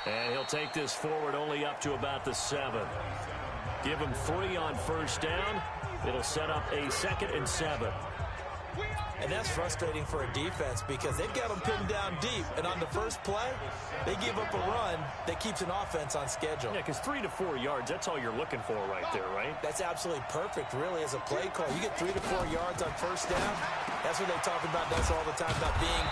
And he'll take this forward only up to about the 7. Give him 3 on first down. It'll set up a 2nd and 7. And that's frustrating for a defense because they've got them pinned down deep. And on the first play, they give up a run that keeps an offense on schedule. Yeah, because 3 to 4 yards, that's all you're looking for right there, right? That's absolutely perfect, really, as a play call. You get 3 to 4 yards on first down. That's what they talk about us all the time, about being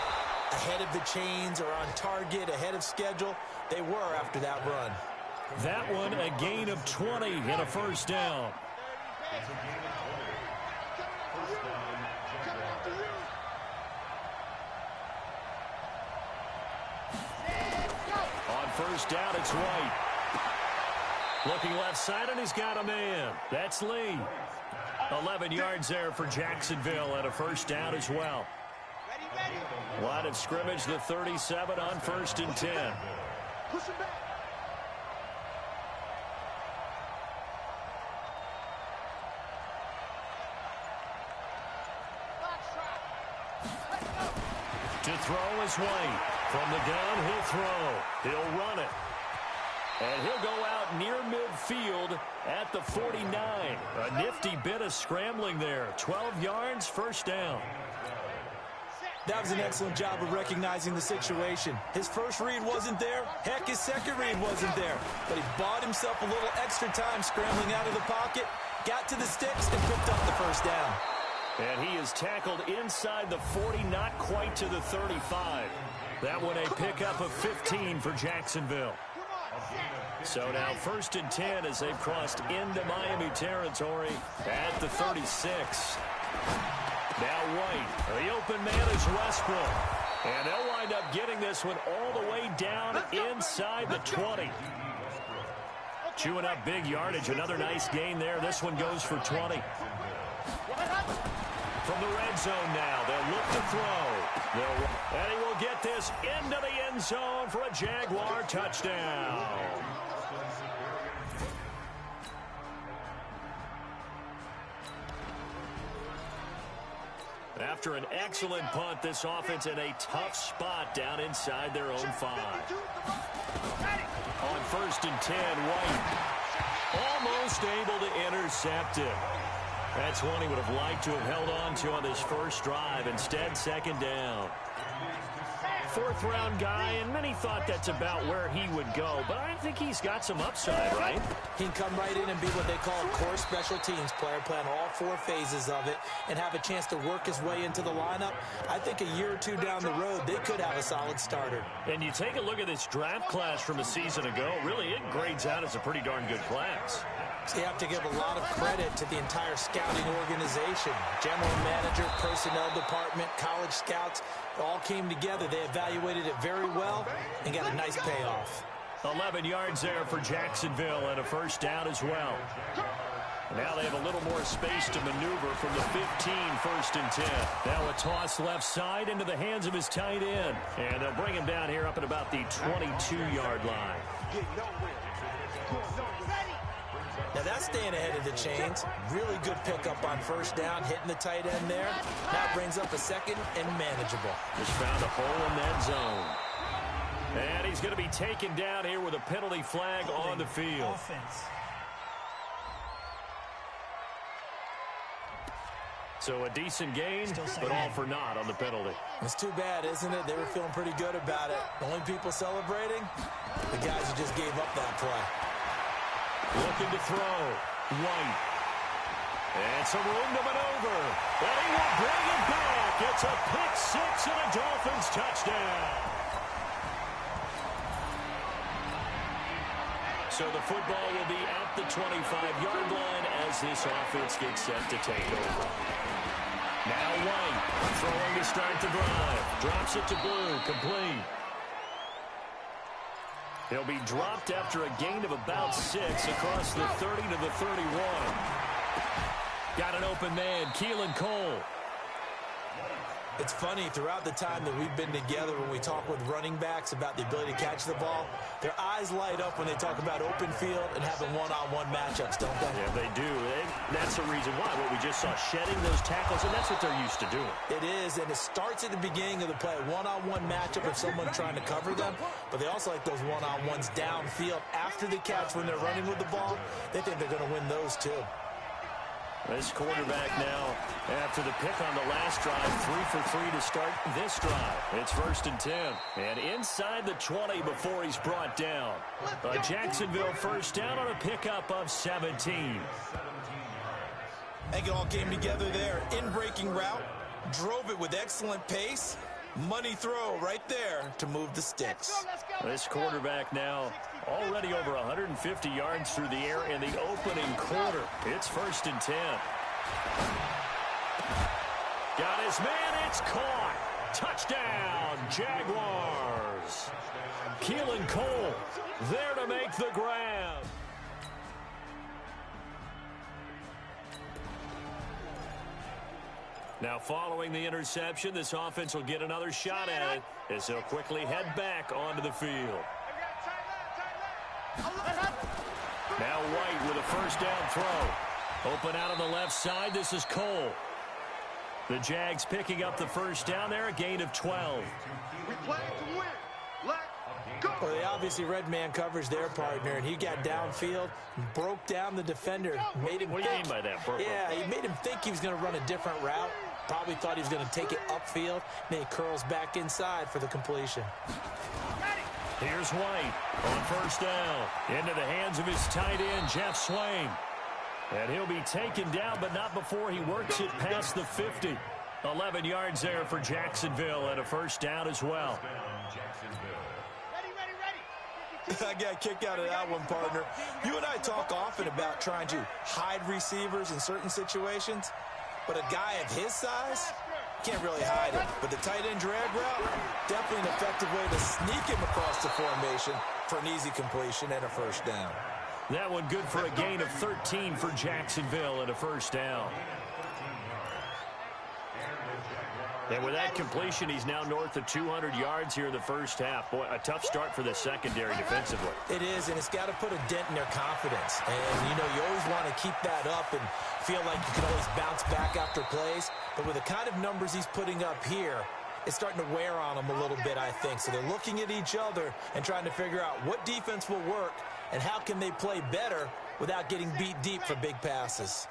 ahead of the chains or on target, ahead of schedule. They were after that run. That one, a gain of 20 and a first down. On first down, it's White. Looking left side, and he's got a man. That's Lee. 11 yards there for Jacksonville and a first down as well. Line of scrimmage, the 37 on 1st and 10. Push him back. To throw is White. From the gun, he'll throw. He'll run it. And he'll go out near midfield at the 49. A nifty bit of scrambling there. 12 yards, first down. That was an excellent job of recognizing the situation. His first read wasn't there. Heck, his second read wasn't there. But he bought himself a little extra time scrambling out of the pocket, got to the sticks, and picked up the first down. And he is tackled inside the 40, not quite to the 35. That one a pickup of 15 for Jacksonville. So now 1st and 10 as they've crossed into Miami territory at the 36. Now White, the open man is Westbrook. And they'll wind up getting this one all the way down inside the 20. Chewing up big yardage, another nice gain there. This one goes for 20. From the red zone now, they'll look to throw. And he will get this into the end zone for a Jaguar touchdown. After an excellent punt, this offense in a tough spot down inside their own 5. On 1st and 10, White almost able to intercept it. That's one he would have liked to have held on to on this first drive. Instead, 2nd down. 4th-round guy, and many thought that's about where he would go. But I think he's got some upside, right? He can come right in and be what they call a core special teams player, playing all 4 phases of it, and have a chance to work his way into the lineup. I think a year or 2 down the road, they could have a solid starter. And you take a look at this draft class from a season ago, really it grades out as a pretty darn good class. So you have to give a lot of credit to the entire scouting organization. General manager, personnel department, college scouts, all came together. They evaluated it very well and got a nice payoff. 11 yards there for Jacksonville and a first down as well. Now they have a little more space to maneuver from the 15, 1st and 10. Now a toss left side into the hands of his tight end. And they'll bring him down here up at about the 22-yard line. Now that's staying ahead of the chains. Really good pickup on first down, hitting the tight end there. Now brings up a 2nd and manageable. Just found a hole in that zone. And he's going to be taken down here with a penalty flag on the field. So a decent gain, but all for naught on the penalty. It's too bad, isn't it? They were feeling pretty good about it. The only people celebrating, the guys who just gave up that play. Looking to throw. White. And some room to maneuver. And he will bring it back. It's a pick 6 and a Dolphins touchdown. So the football will be at the 25-yard line as this offense gets set to take over. Now White throwing to start the drive. Drops it to Blue. Complete. He'll be dropped after a gain of about 6 across the 30 to the 31. Got an open man, Keelan Cole. It's funny, throughout the time that we've been together, when we talk with running backs about the ability to catch the ball, their eyes light up when they talk about open field and having one-on-one matchups, don't they? Yeah, they do. That's the reason why. What we just saw, shedding those tackles, and that's what they're used to doing. It is, and it starts at the beginning of the play, one-on-one matchup if someone's trying to cover them, but they also like those one-on-ones downfield after the catch when they're running with the ball. They think they're going to win those too. This quarterback now, after the pick on the last drive, 3 for 3 to start this drive. It's 1st and 10. And inside the 20 before he's brought down. A Jacksonville first down on a pickup of 17. I think it all came together there. In-breaking route, drove it with excellent pace. Money throw right there to move the sticks. This quarterback now already over 150 yards through the air in the opening quarter. It's 1st and 10. Got his man. It's caught. Touchdown, Jaguars. Keelan Cole there to make the grab. Now, following the interception, this offense will get another shot at it as they'll quickly head back onto the field. Now White with a first down throw. Open out on the left side. This is Cole. The Jags picking up the first down there, a gain of 12. We play to win. Let's go. Well, they obviously read man coverage their partner, and he got downfield, broke down the defender, made him What do you mean by that, Burko? Yeah, he made him think he was going to run a different route. Probably thought he was going to take it upfield. Then he curls back inside for the completion. Here's White on first down. Into the hands of his tight end, Jeff Swain. And he'll be taken down, but not before he works it past the 50. 11 yards there for Jacksonville and a first down as well. I got a kick out of that one, partner. You and I talk often about trying to hide receivers in certain situations, but a guy of his size can't really hide it. But the tight end drag route, definitely an effective way to sneak him across the formation for an easy completion and a first down. That one good for a gain of 13 for Jacksonville and a first down. And with that completion, he's now north of 200 yards here in the first half. Boy, a tough start for the secondary defensively. It is, and it's got to put a dent in their confidence. And, you know, you always want to keep that up and feel like you can always bounce back after plays. But with the kind of numbers he's putting up here, it's starting to wear on them a little bit, I think. So they're looking at each other and trying to figure out what defense will work and how can they play better without getting beat deep for big passes.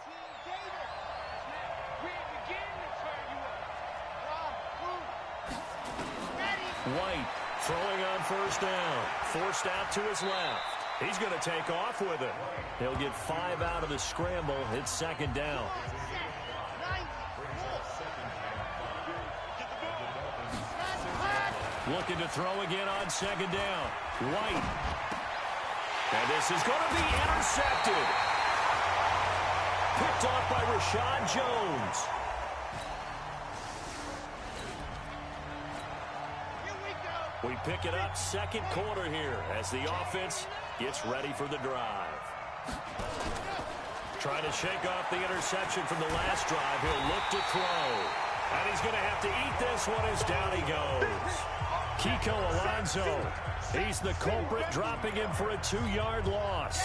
White throwing on first down. Forced out to his left. He's going to take off with it. He'll get 5 out of the scramble. It's second down. Looking to throw again on second down. White. And this is going to be intercepted. Picked off by Rashad Jones. We pick it up second quarter here as the offense gets ready for the drive. Trying to shake off the interception from the last drive. He'll look to throw. And he's going to have to eat this one as down he goes. Kiko Alonso. He's the culprit, dropping him for a 2-yard loss.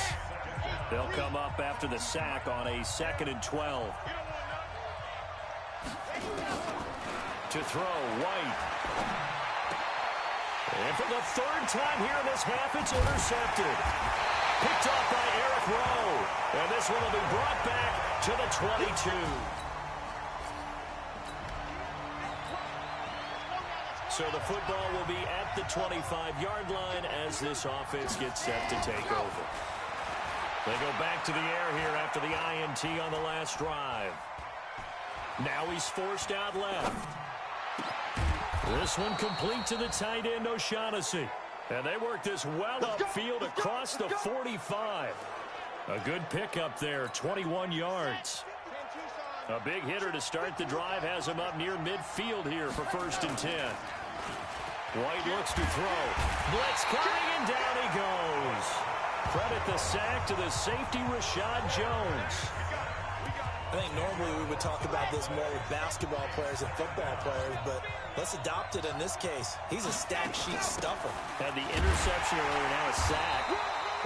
They'll come up after the sack on a 2nd and 12. To throw, White. And for the 3rd time here in this half, it's intercepted. Picked off by Eric Rowe. And this one will be brought back to the 22. So the football will be at the 25-yard line as this offense gets set to take over. They go back to the air here after the INT on the last drive. Now he's forced out left. This one complete to the tight end, O'Shaughnessy. And they work this well upfield across the 45. A good pickup there, 21 yards. A big hitter to start the drive has him up near midfield here for 1st and 10. White looks to throw. Blitz coming, and down he goes. Credit the sack to the safety, Rashad Jones. I think normally we would talk about this more with basketball players and football players, but let's adopt it in this case. He's a stat sheet stuffer. Had the interception earlier, now a sack.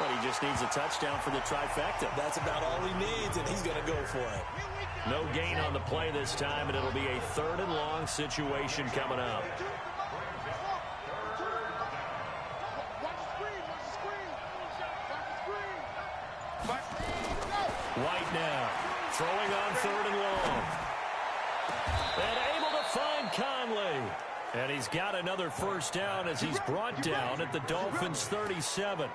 But he just needs a touchdown for the trifecta. That's about all he needs, and he's going to go for it. No gain on the play this time, and it'll be a 3rd and long situation coming up. White now, throwing on 3rd and long. And able to find Conley. And he's got another first down as he's brought down at the Dolphins' 37.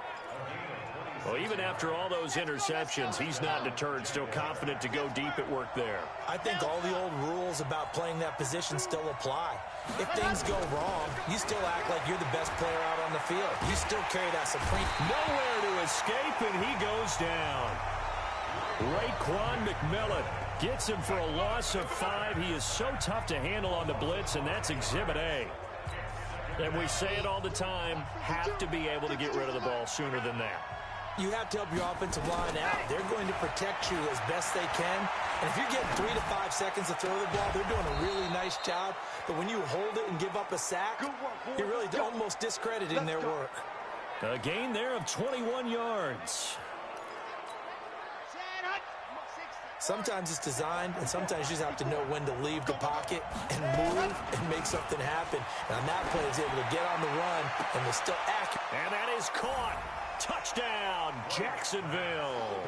Well, even after all those interceptions, he's not deterred, still confident to go deep at work there. I think all the old rules about playing that position still apply. If things go wrong, you still act like you're the best player out on the field. You still carry that supreme. Nowhere to escape, and he goes down. Raekwon McMillan gets him for a loss of 5. He is so tough to handle on the blitz, and that's Exhibit A. And we say it all the time, have to be able to get rid of the ball sooner than that. You have to help your offensive line out. They're going to protect you as best they can. And if you're getting 3 to 5 seconds to throw the ball, they're doing a really nice job. But when you hold it and give up a sack, you're really almost discrediting their work. A gain there of 21 yards. Sometimes it's designed, and sometimes you just have to know when to leave the pocket and move and make something happen. And on that play, he's able to get on the run and was still accurate. And that is caught. Touchdown, Jacksonville.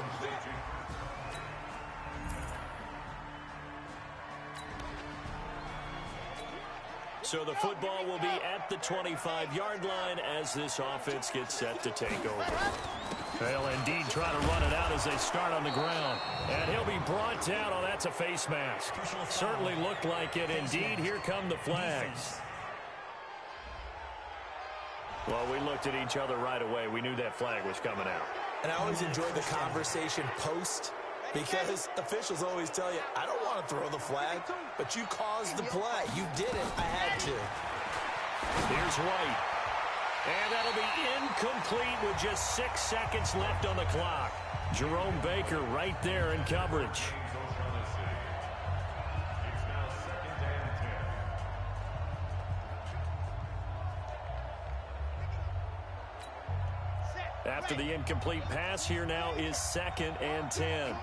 So the football will be at the 25-yard line as this offense gets set to take over. They'll indeed try to run it out as they start on the ground. And he'll be brought down. Oh, that's a face mask. Certainly looked like it. Indeed, here come the flags. Well, we looked at each other right away. We knew that flag was coming out. And I always enjoy the conversation post because officials always tell you, I don't want to throw the flag, but you caused the play. You did it. I had to. Here's White. And that'll be incomplete with just 6 seconds left on the clock. Jerome Baker right there in coverage. After the incomplete pass, here now is 2nd and 10.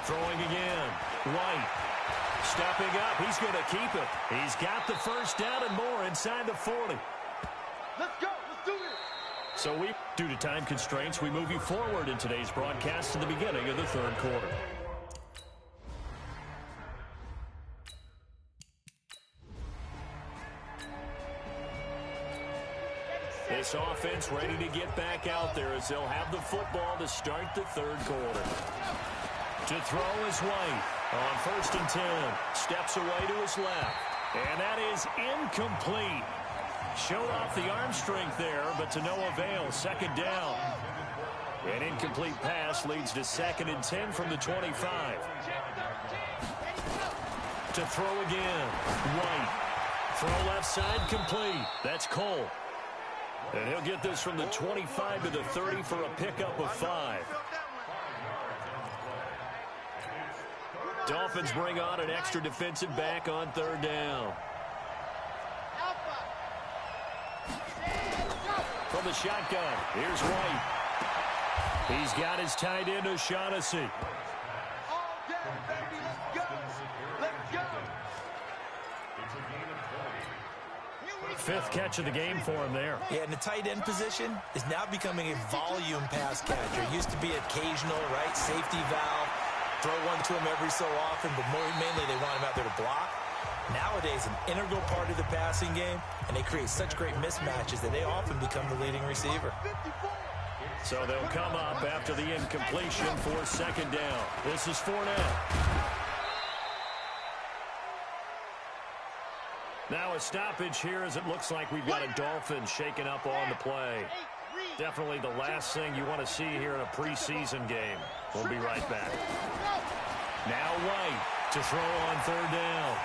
Throwing again. White. Stepping up. He's going to keep it. He's got the first down and more inside the 40. Let's go. Let's do this. So due to time constraints, we move you forward in today's broadcast to the beginning of the 3rd quarter. This offense ready to get back out there as they'll have the football to start the 3rd quarter. To throw is White on 1st and 10. Steps away to his left. And that is incomplete. Showed off the arm strength there, but to no avail. 2nd down. An incomplete pass leads to 2nd and 10 from the 25. To throw again. White. Throw left side complete. That's Cole. And he'll get this from the 25 to the 30 for a pickup of 5. Dolphins bring on an extra defensive back on 3rd down. From the shotgun, here's White. He's got his tight end O'Shaughnessy. All day, baby. Let's go. Let's go. 5th catch of the game for him there. Yeah, and the tight end position is now becoming a volume pass catcher. It used to be occasional, right? Safety valve. Throw one to him every so often, but mainly they want him out there to block. Nowadays, an integral part of the passing game, and they create such great mismatches that they often become the leading receiver. So they'll come up after the incompletion for 2nd down. This is Fournette. Now a stoppage here as it looks like we've got a Dolphins shaking up on the play. Definitely the last thing you want to see here in a preseason game. We'll be right back. Now White to throw on 3rd down.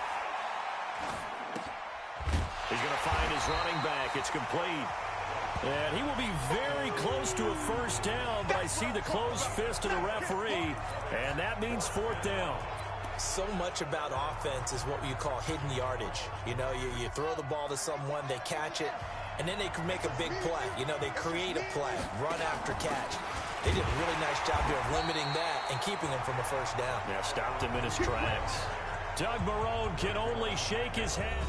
He's going to find his running back. It's complete. And he will be very close to a first down, but I see the closed fist of the referee, and that means fourth down. So much about offense is what you call hidden yardage. You know, you throw the ball to someone, they catch it, and then they can make a big play. You know, they create a play, run after catch. They did a really nice job here of limiting that and keeping him from a first down. Yeah, stopped him in his tracks. Doug Marrone can only shake his head.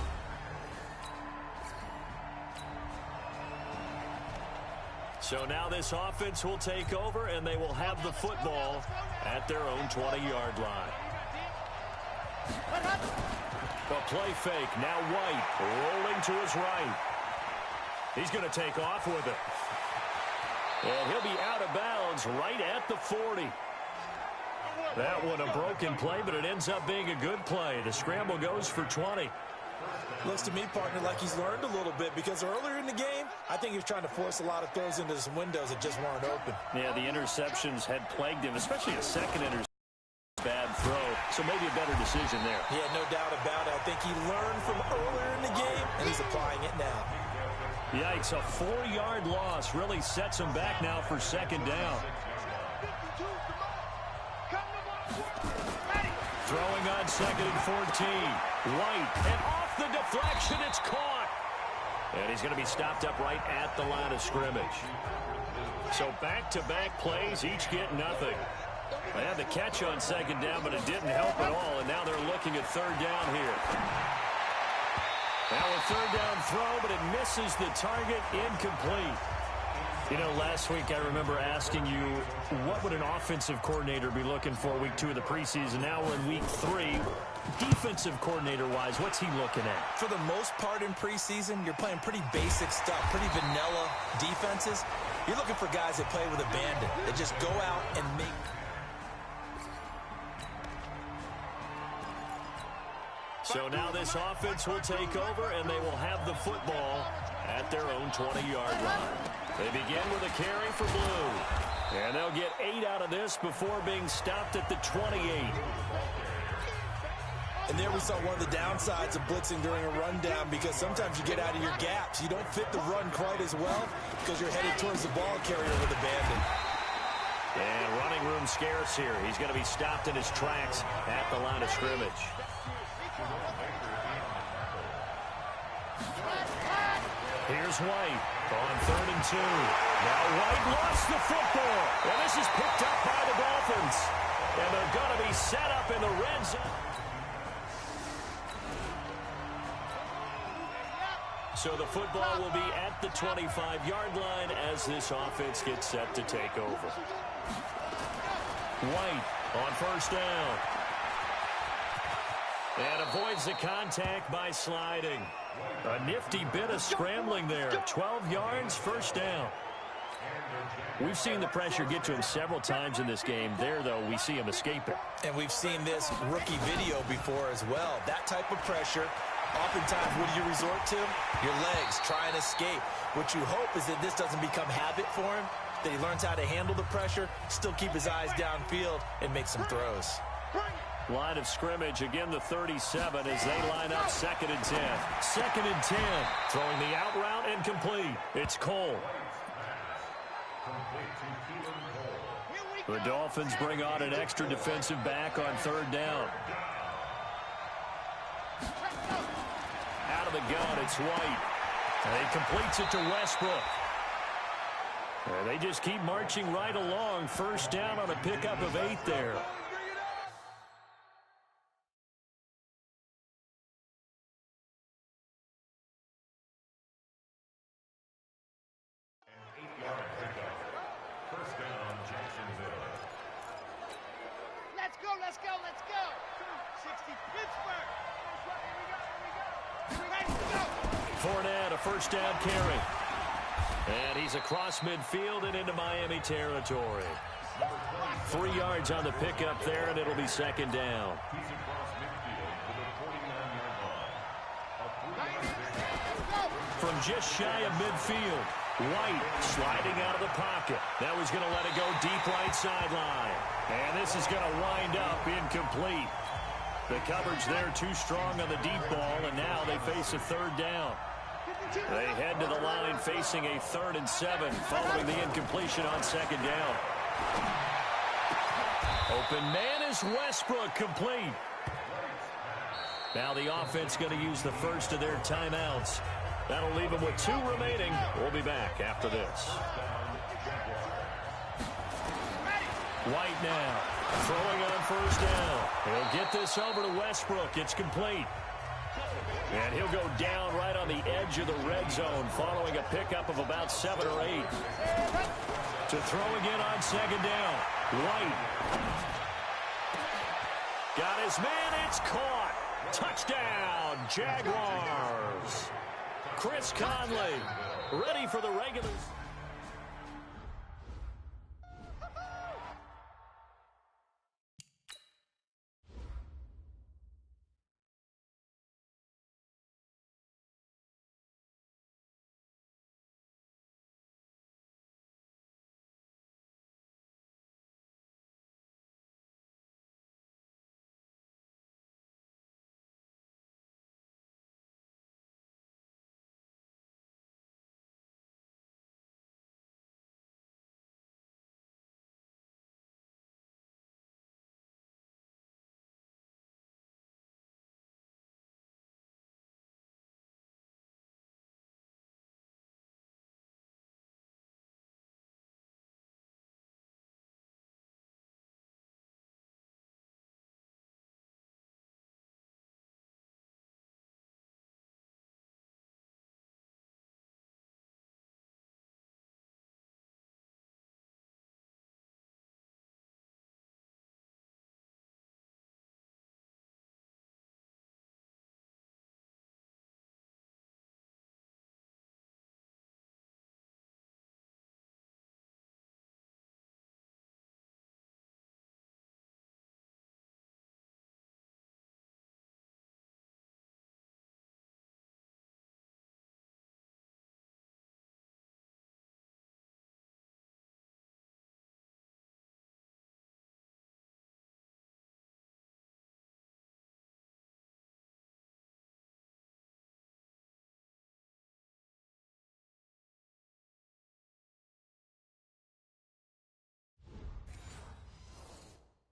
So now this offense will take over, and they will have the football at their own 20-yard line. A play fake. Now White rolling to his right. He's going to take off with it. And he'll be out of bounds right at the 40. That one a broken play, but it ends up being a good play. The scramble goes for 20. Looks to me, partner, like he's learned a little bit, because earlier in the game, I think he was trying to force a lot of throws into some windows that just weren't open. Yeah, the interceptions had plagued him, especially a second interception. Bad throw, so maybe a better decision there. Yeah, no doubt about it. I think he learned from earlier in the game, and he's applying it now. Yikes, a 4-yard loss really sets him back now for second down. Throwing on second and 14. White, and off the deflection, it's caught. And he's going to be stopped up right at the line of scrimmage. So back-to-back plays, each get nothing. They had the catch on second down, but it didn't help at all, and now they're looking at third down here. Now a third down throw, but it misses the target, incomplete. You know, last week I remember asking you, what would an offensive coordinator be looking for week 2 of the preseason? Now we're in week 3. Defensive coordinator-wise, what's he looking at? For the most part in preseason, you're playing pretty basic stuff, pretty vanilla defenses. You're looking for guys that play with abandon, that just go out and make... So now this offense will take over, and they will have the football at their own 20-yard line. They begin with a carry for Blue. And they'll get 8 out of this before being stopped at the 28. And there we saw one of the downsides of blitzing during a rundown, because sometimes you get out of your gaps. You don't fit the run quite as well because you're headed towards the ball carrier with abandon. And running room scarce here. He's going to be stopped in his tracks at the line of scrimmage. Here's White on 3rd and 2. Now White lost the football. And this is picked up by the Dolphins. And they're going to be set up in the red zone. So the football will be at the 25-yard line as this offense gets set to take over. White on first down. And avoids the contact by sliding. A nifty bit of scrambling there. 12 yards, first down. We've seen the pressure get to him several times in this game. There, though, we see him escape it. And we've seen this rookie video before as well. That type of pressure, oftentimes, what do you resort to? Your legs, try and escape. What you hope is that this doesn't become habit for him, that he learns how to handle the pressure, still keep his eyes downfield, and make some throws. Line of scrimmage, again the 37 as they line up 2nd and 10. 2nd and 10, throwing the out route and complete. It's Cole. The Dolphins bring on an extra defensive back on 3rd down. Out of the gun, it's White. And he completes it to Westbrook. And they just keep marching right along. First down on a pickup of 8 there. Let's go. 60 Pittsburgh. Fournette, a first down carry. And he's across midfield and into Miami territory. 3 yards on the pickup there, and it'll be 2nd down. From just shy of midfield, White sliding out of the pocket. Now he's going to let it go deep right sideline. And this is going to wind up incomplete. The coverage there too strong on the deep ball, and now they face a 3rd down. They head to the line facing a 3rd and 7 following the incompletion on 2nd down. Open man is Westbrook, complete. Now the offense going to use the first of their timeouts. That'll leave them with 2 remaining. We'll be back after this. White now, throwing on 1st down. He'll get this over to Westbrook. It's complete. And he'll go down right on the edge of the red zone following a pickup of about 7 or 8. To throw again on 2nd down. White. Got his man. It's caught. Touchdown, Jaguars. Chris Conley ready for the regulars.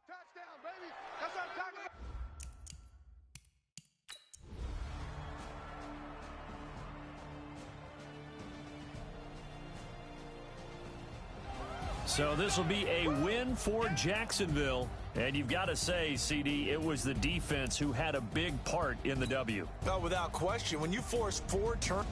Touchdown, baby. That's what I'm talking about. So this will be a win for Jacksonville. And you've got to say, CD, it was the defense who had a big part in the W. No, without question. When you force 4 turnovers.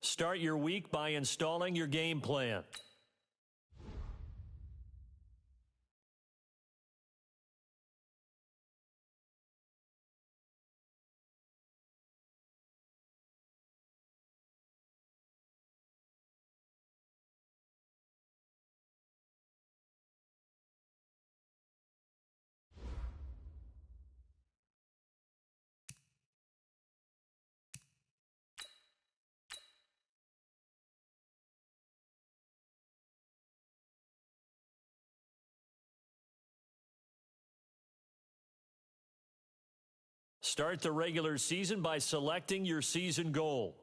Start your week by installing your game plan. Start the regular season by selecting your season goal.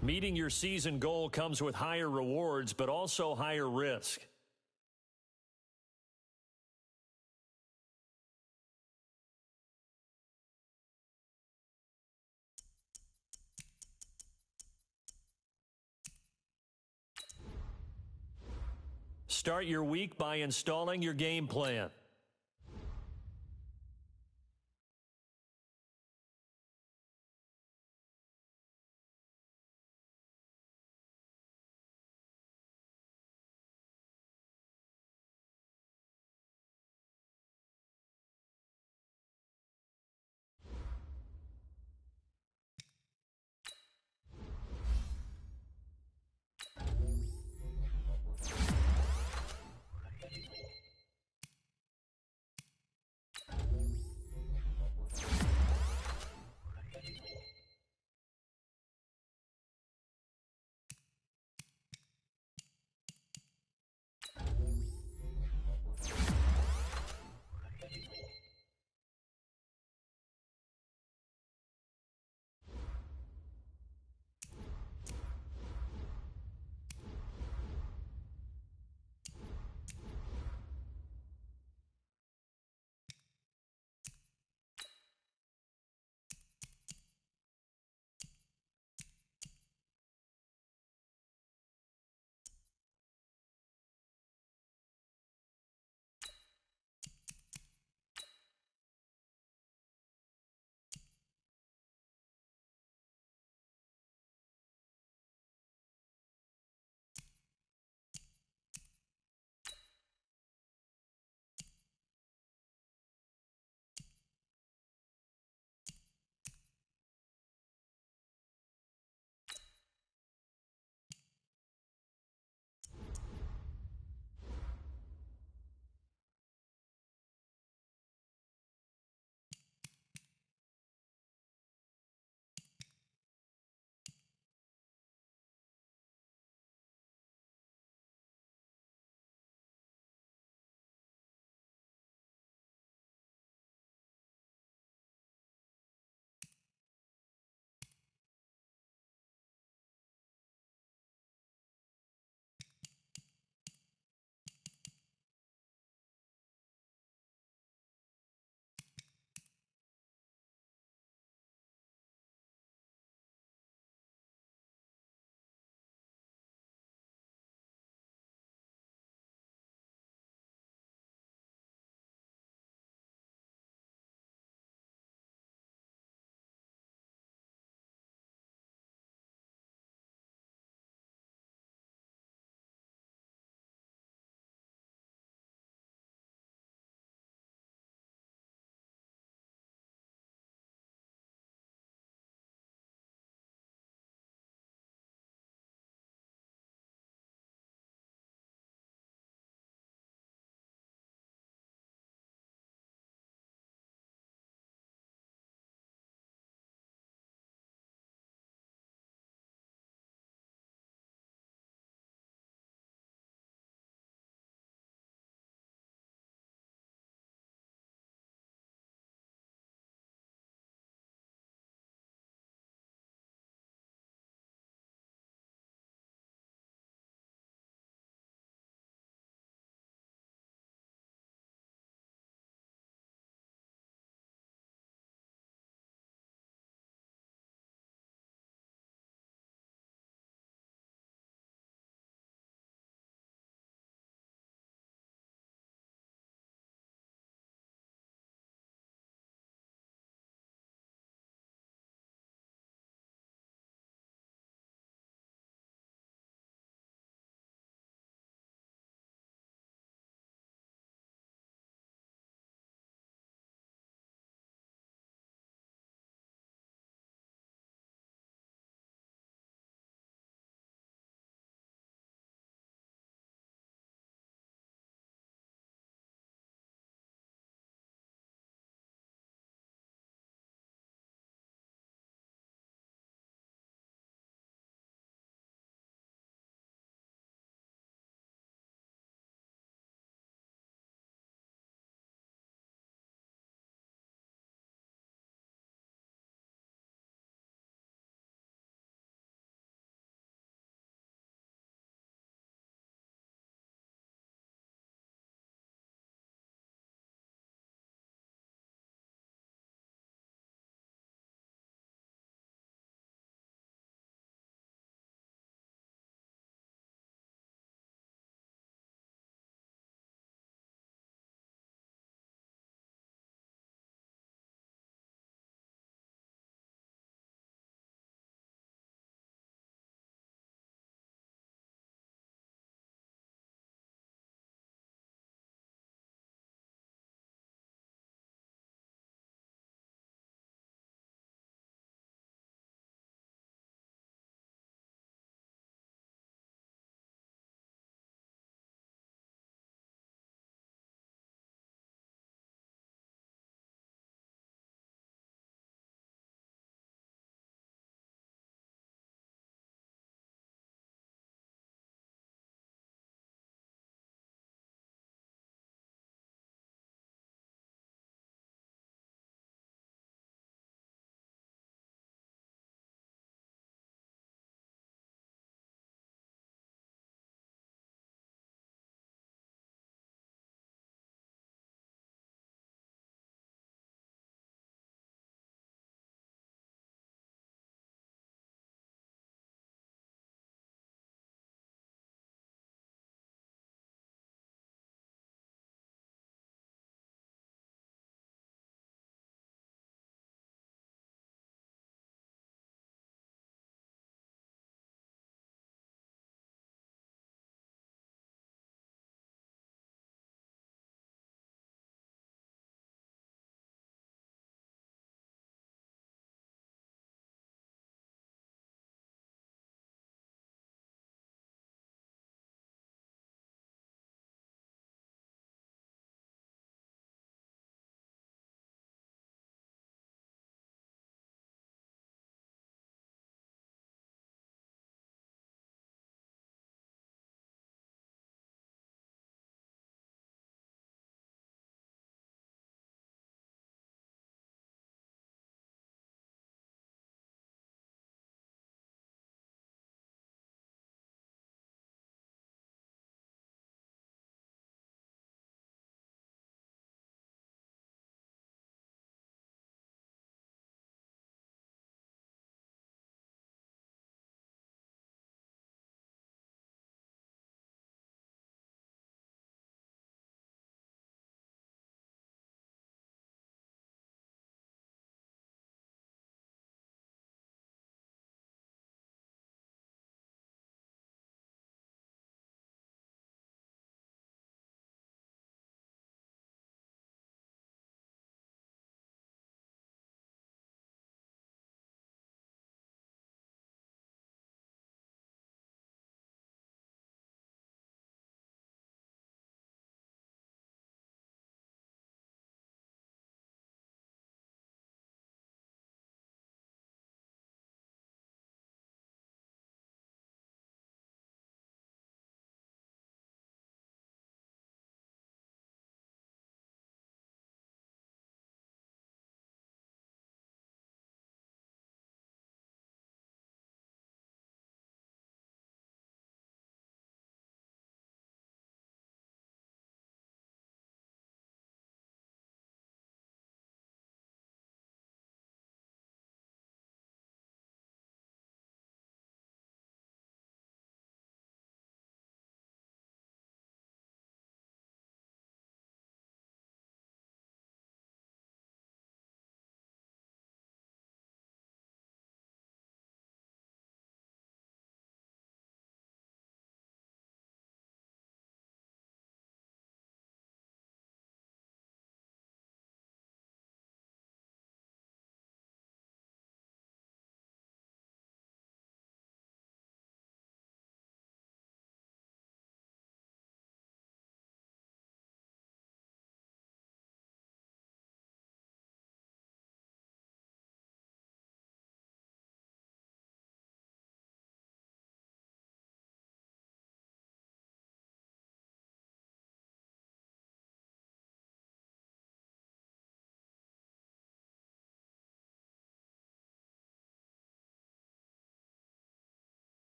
Meeting your season goal comes with higher rewards, but also higher risk. Start your week by installing your game plan.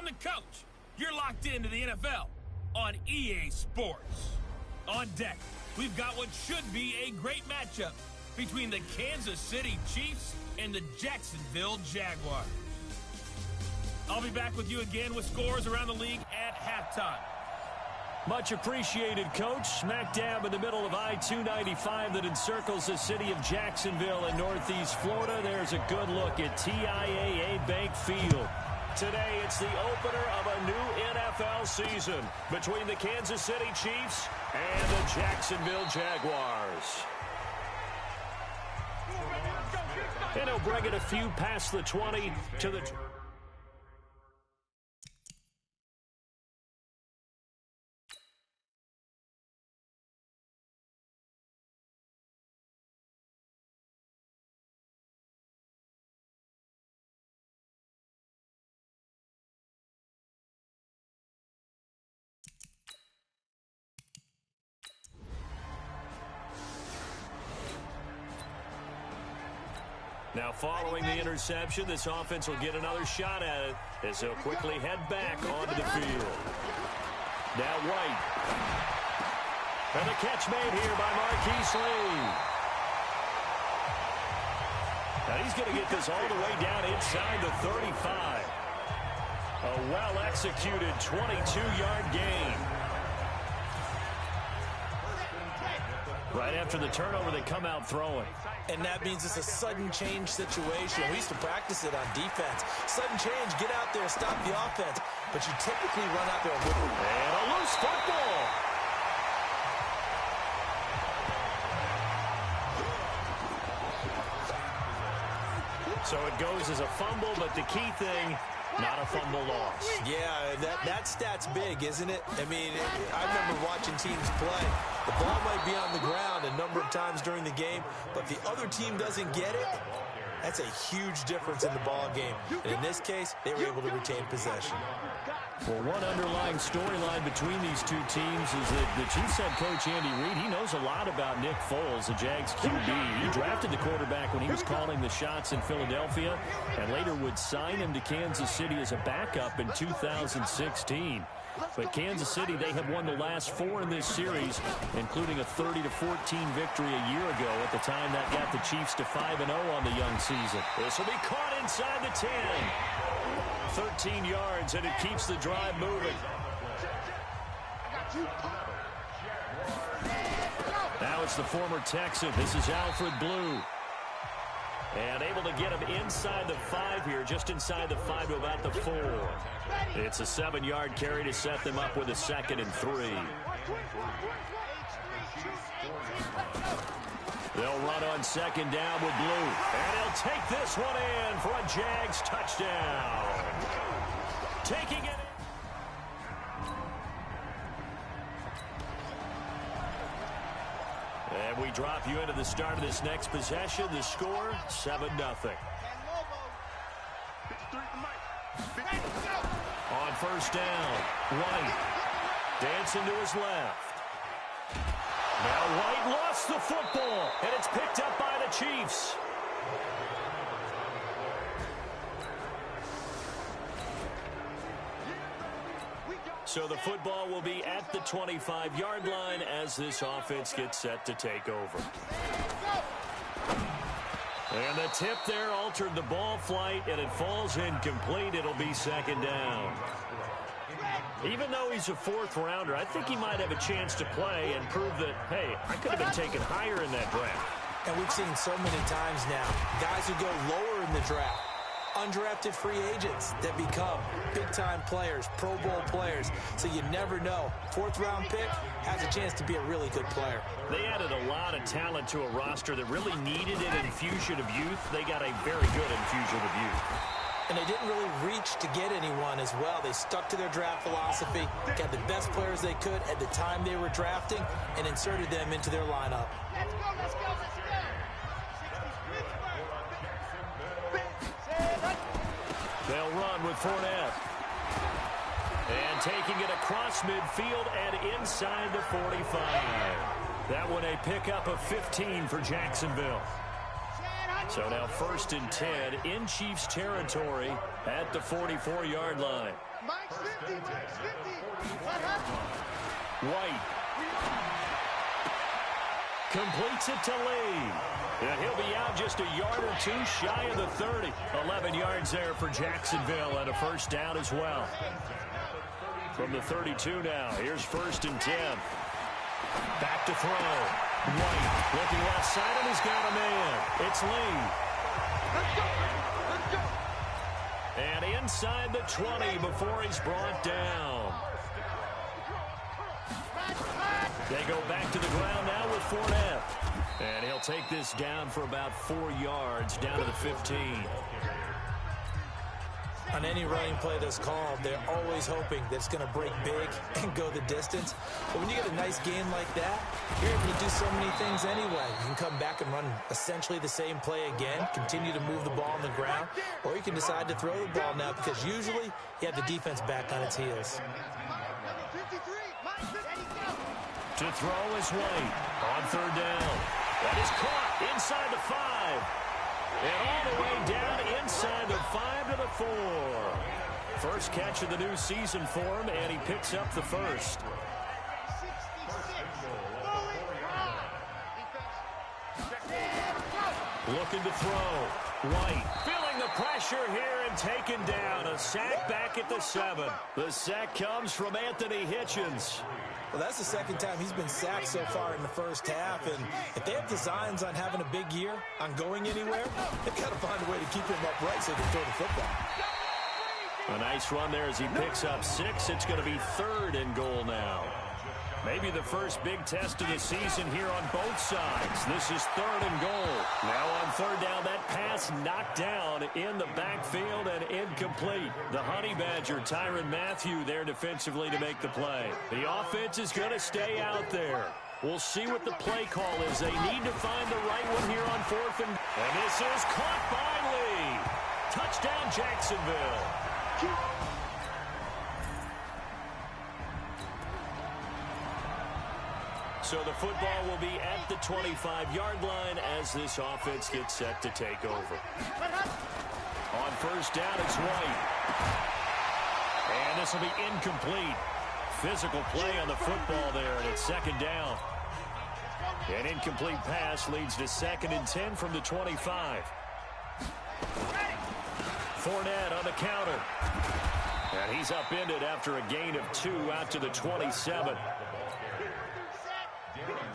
I'm the coach. You're locked into the NFL on EA Sports. On deck, we've got what should be a great matchup between the Kansas City Chiefs and the Jacksonville Jaguars. I'll be back with you again with scores around the league at halftime. Much appreciated, Coach. Smack dab in the middle of I-295 that encircles the city of Jacksonville in northeast Florida. There's a good look at TIAA Bank Field. Today, it's the opener of a new NFL season between the Kansas City Chiefs and the Jacksonville Jaguars. And he'll bring it a few past the 20 to the... Now, following the interception, this offense will get another shot at it as they'll quickly head back onto the field. Now White. And the catch made here by Marquise Lee. Now he's going to get this all the way down inside the 35. A well-executed 22-yard gain. Right after the turnover, they come out throwing. And that means it's a sudden change situation. We used to practice it on defense. Sudden change, get out there, stop the offense. But you typically run out there and a loose football. So it goes as a fumble, but the key thing, not a fumble loss. Yeah, that stat's big, isn't it? I mean, I remember watching teams play. The ball might be on the ground a number of times during the game, but the other team doesn't get it. That's a huge difference in the ball game. And in this case, they were able to retain possession. Well, one underlying storyline between these two teams is that the Chiefs head coach, Andy Reid, he knows a lot about Nick Foles, the Jags QB. He drafted the quarterback when he was calling the shots in Philadelphia and later would sign him to Kansas City as a backup in 2016. But Kansas City, they have won the last 4 in this series, including a 30-14 victory a year ago at the time that got the Chiefs to 5-0 on the young season. This will be caught inside the 10. 13 yards, and it keeps the drive moving. Now it's the former Texan. This is Alfred Blue. And able to get him inside the 5 here, just inside the 5 to about the 4. It's a 7-yard carry to set them up with a 2nd and 3. They'll run on 2nd down with Blue. And he'll take this one in for a Jags touchdown. Taking it. And we drop you into the start of this next possession. The score, 7-0. On 1st down, White dancing to his left. Now White lost the football, and it's picked up by the Chiefs. So the football will be at the 25-yard line as this offense gets set to take over. And the tip there altered the ball flight, and it falls incomplete. It'll be 2nd down. Even though he's a 4th rounder, I think he might have a chance to play and prove that, hey, I could have been taken higher in that draft. And we've seen so many times now, guys who go lower in the draft, undrafted free agents that become big-time players, Pro Bowl players. So you never know. 4th-round pick has a chance to be a really good player. They added a lot of talent to a roster that really needed an infusion of youth. They got a very good infusion of youth. And they didn't really reach to get anyone as well. They stuck to their draft philosophy, got the best players they could at the time they were drafting, and inserted them into their lineup. Let's go, let's go, let's go. They'll run with Fournette. And taking it across midfield and inside the 45. That one a pickup of 15 for Jacksonville. So now 1st and 10 in Chiefs territory at the 44-yard line. Mike's 50, Mike's 50. White completes it to Lee. And he'll be out just a yard or two shy of the 30. 11 yards there for Jacksonville and a first down as well. From the 32 now, here's 1st and 10. Back to throw. White looking left side, and he's got a man. It's Lee. Let's go. Let's go. And inside the 20 before he's brought down. They go back to the ground now with Fournette. And he'll take this down for about 4 yards, down to the 15. On any running play that's called, they're always hoping that it's going to break big and go the distance. But when you get a nice game like that, you're able to do so many things anyway. You can come back and run essentially the same play again, continue to move the ball on the ground, or you can decide to throw the ball now because usually you have the defense back on its heels. To throw is White on 3rd down. That is caught inside the 5. And all the way down inside the 5 to the 4. First catch of the new season for him, and he picks up the first. Looking to throw. White feeling the pressure here and taken down. A sack back at the 7. The sack comes from Anthony Hitchens. Well, that's the second time he's been sacked so far in the first half, and if they have designs on having a big year, on going anywhere, they've got to find a way to keep him upright so they can throw the football. A nice run there as he picks up 6. It's going to be 3rd and goal now. Maybe the first big test of the season here on both sides. This is 3rd and goal. Now on 3rd down, that pass knocked down in the backfield and incomplete. The Honey Badger, Tyrann Mathieu, there defensively to make the play. The offense is going to stay out there. We'll see what the play call is. They need to find the right one here on 4th and this is caught by Lee. Touchdown, Jacksonville. So the football will be at the 25-yard line as this offense gets set to take over. On 1st down, it's White. And this will be incomplete. Physical play on the football there, and it's 2nd down. An incomplete pass leads to 2nd and 10 from the 25. Fournette on the counter. And he's upended after a gain of 2 out to the 27.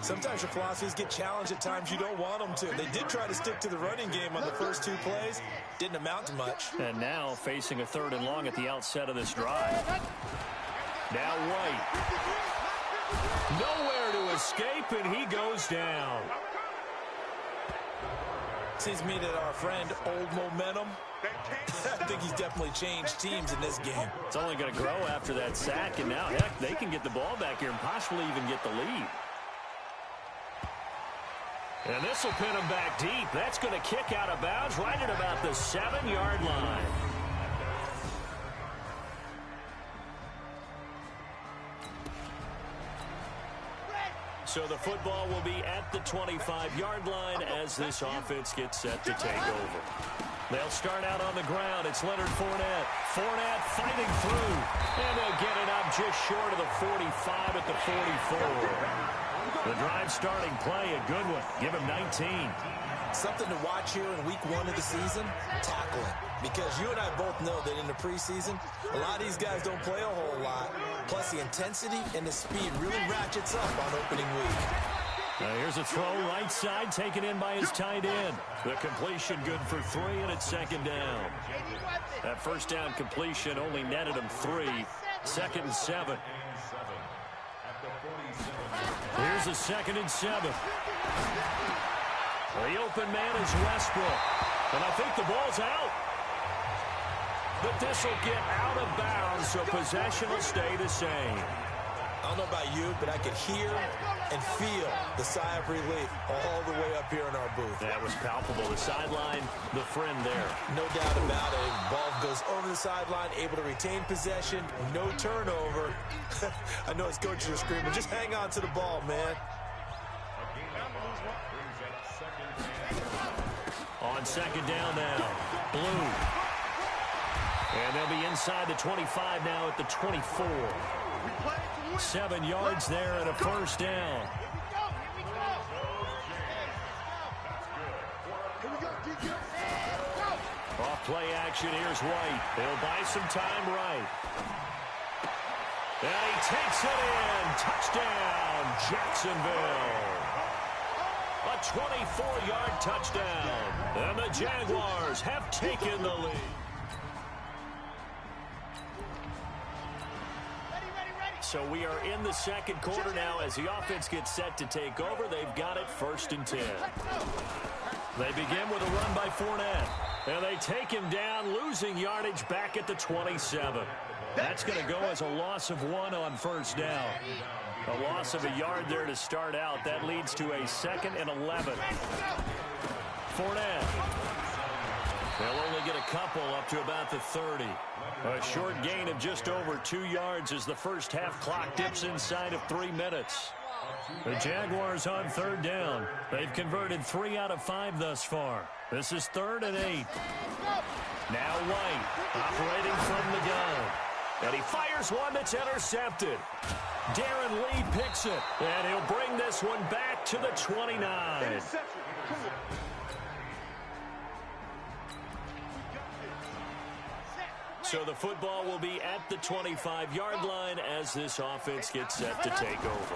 Sometimes your philosophies get challenged at times you don't want them to. They did try to stick to the running game on the first 2 plays. Didn't amount to much. And now facing a 3rd and long at the outset of this drive. Now White. Nowhere to escape, and he goes down. Seems to me that our friend, Old Momentum, I think he's definitely changed teams in this game. It's only going to grow after that sack, and now, heck, they can get the ball back here and possibly even get the lead. And this will pin him back deep. That's going to kick out of bounds right at about the 7-yard line. So the football will be at the 25-yard line as this offense gets set to take over. They'll start out on the ground. It's Leonard Fournette. Fournette fighting through. And they'll get it up just short of the 45 at the 44. The drive starting play, a good one. Give him 19. Something to watch here in week 1 of the season, tackling. Because you and I both know that in the preseason, a lot of these guys don't play a whole lot. Plus the intensity and the speed really ratchets up on opening week. Now here's a throw right side taken in by his tight end. The completion good for 3, and it's 2nd down. That 1st down completion only netted him 3. 2nd and 7. Here's a 2nd and 7. The open man is Westbrook. And I think the ball's out. But this will get out of bounds, so possession will stay the same. I don't know about you, but I could hear and feel the sigh of relief all the way up here in our booth. That was palpable. The sideline, the friend there. No doubt about it. Ball goes over the sideline, able to retain possession, no turnover. I know his coaches are screaming, just hang on to the ball, man. On On second down now, Blue. And they'll be inside the 25 now at the 24. 7 yards there and a first down. Off play action, here's White. They'll buy some time right. And he takes it in. Touchdown, Jacksonville. A 24-yard touchdown. And the Jaguars have taken the lead. So we are in the second quarter now as the offense gets set to take over. They've got it 1st and 10. They begin with a run by Fournette. And they take him down, losing yardage back at the 27. That's going to go as a loss of 1 on first down. A loss of a yard there to start out. That leads to a 2nd and 11. Fournette. They'll only get a couple up to about the 30. A short gain of just over 2 yards as the first half clock dips inside of 3 minutes. The Jaguars on 3rd down. They've converted 3 out of 5 thus far. This is 3rd and 8. Now White operating from the gun. And he fires one that's intercepted. Darren Lee picks it. And he'll bring this one back to the 29. So the football will be at the 25-yard line as this offense gets set to take over.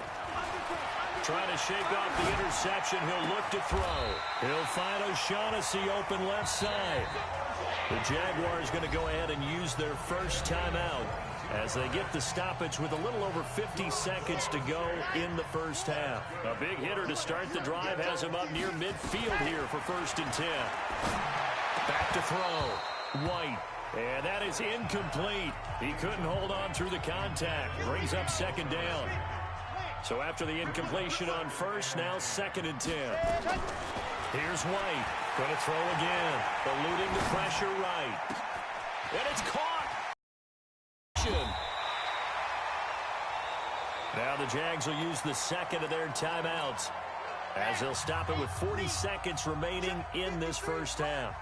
Trying to shake off the interception. He'll look to throw. He'll find O'Shaughnessy open left side. The Jaguars going to go ahead and use their first timeout as they get the stoppage with a little over 50 seconds to go in the first half. A big hitter to start the drive has him up near midfield here for 1st and 10. Back to throw. White. And that is incomplete. He couldn't hold on through the contact. Brings up 2nd down. So after the incompletion on first, now 2nd and 10. Here's White. Going to throw again. Eluding the pressure right. And it's caught. Now the Jags will use the 2nd of their timeouts as they'll stop it with 40 seconds remaining in this first half.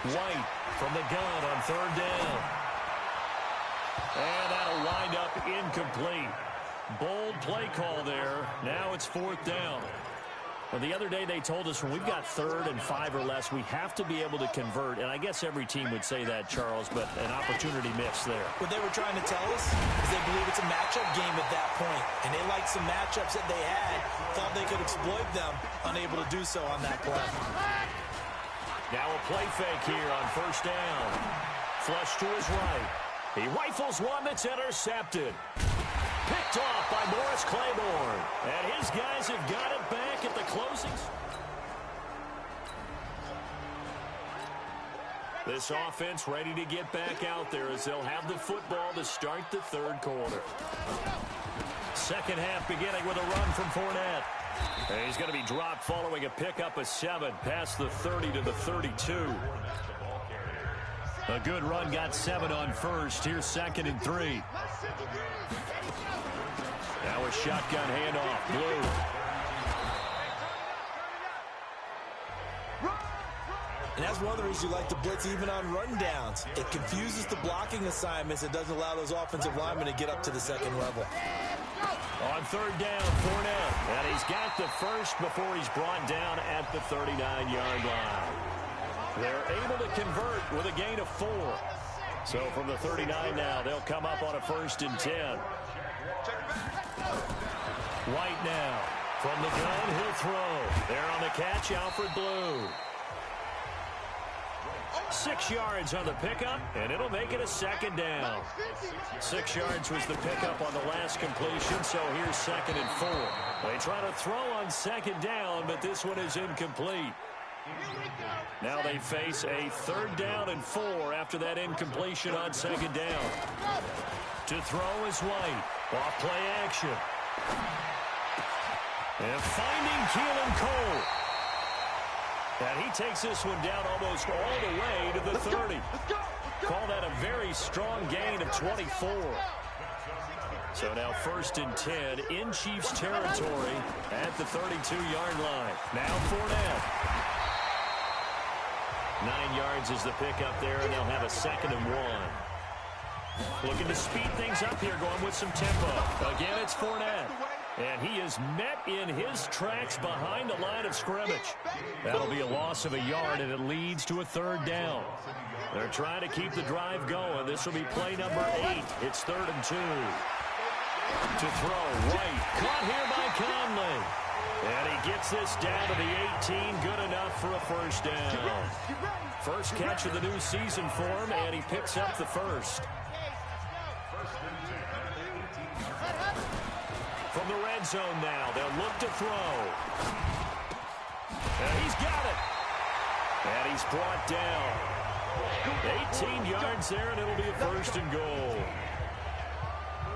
White from the gun on 3rd down. And that'll wind up incomplete. Bold play call there. Now it's 4th down. Well, the other day they told us when we've got 3rd and 5 or less, we have to be able to convert. And I guess every team would say that, Charles, but an opportunity missed there. What they were trying to tell us is they believe it's a matchup game at that point. And they liked some matchups that they had, thought they could exploit them, unable to do so on that play. Now a play fake here on 1st down. Flush to his right. He rifles one that's intercepted. Picked off by Morris Claiborne. And his guys have got it back at the closing. This offense ready to get back out there as they'll have the football to start the 3rd quarter. Second half beginning with a run from Fournette. And he's going to be dropped following a pickup of 7 past the 30 to the 32. A good run got 7 on first. Here's 2nd and 3. Now a shotgun handoff. Blue. And that's one of the reasons you like to blitz even on rundowns. It confuses the blocking assignments. It doesn't allow those offensive linemen to get up to the 2nd level. On 3rd down, Fournette. And he's got the first before he's brought down at the 39-yard line. They're able to convert with a gain of 4. So from the 39 now, they'll come up on a 1st and 10. White now. From the gun, he'll throw. There on the catch, Alfred Blue. 6 yards on the pickup, and it'll make it a 2nd down. 6 yards was the pickup on the last completion, so here's 2nd and 4. They try to throw on 2nd down, but this one is incomplete. Now they face a 3rd down and 4 after that incompletion on 2nd down. To throw is White. Off play action. And finding Keelan Cole. And he takes this one down almost all the way to the 30. Call that a very strong gain of 24. So now 1st and 10 in Chiefs territory at the 32-yard line. Now Fournette. 9 yards is the pickup there, and they'll have a 2nd and 1. Looking to speed things up here, going with some tempo. Again, it's Fournette. And he is met in his tracks behind the line of scrimmage. That'll be a loss of a yard, and it leads to a 3rd down. They're trying to keep the drive going. This will be play number 8. It's 3rd and 2. To throw, White. Caught here by Conley. And he gets this down to the 18. Good enough for a 1st down. First catch of the new season for him, and he picks up the 1st. From the red zone now, they'll look to throw. And he's got it. And he's brought down. 18 yards there, and it'll be a 1st and goal.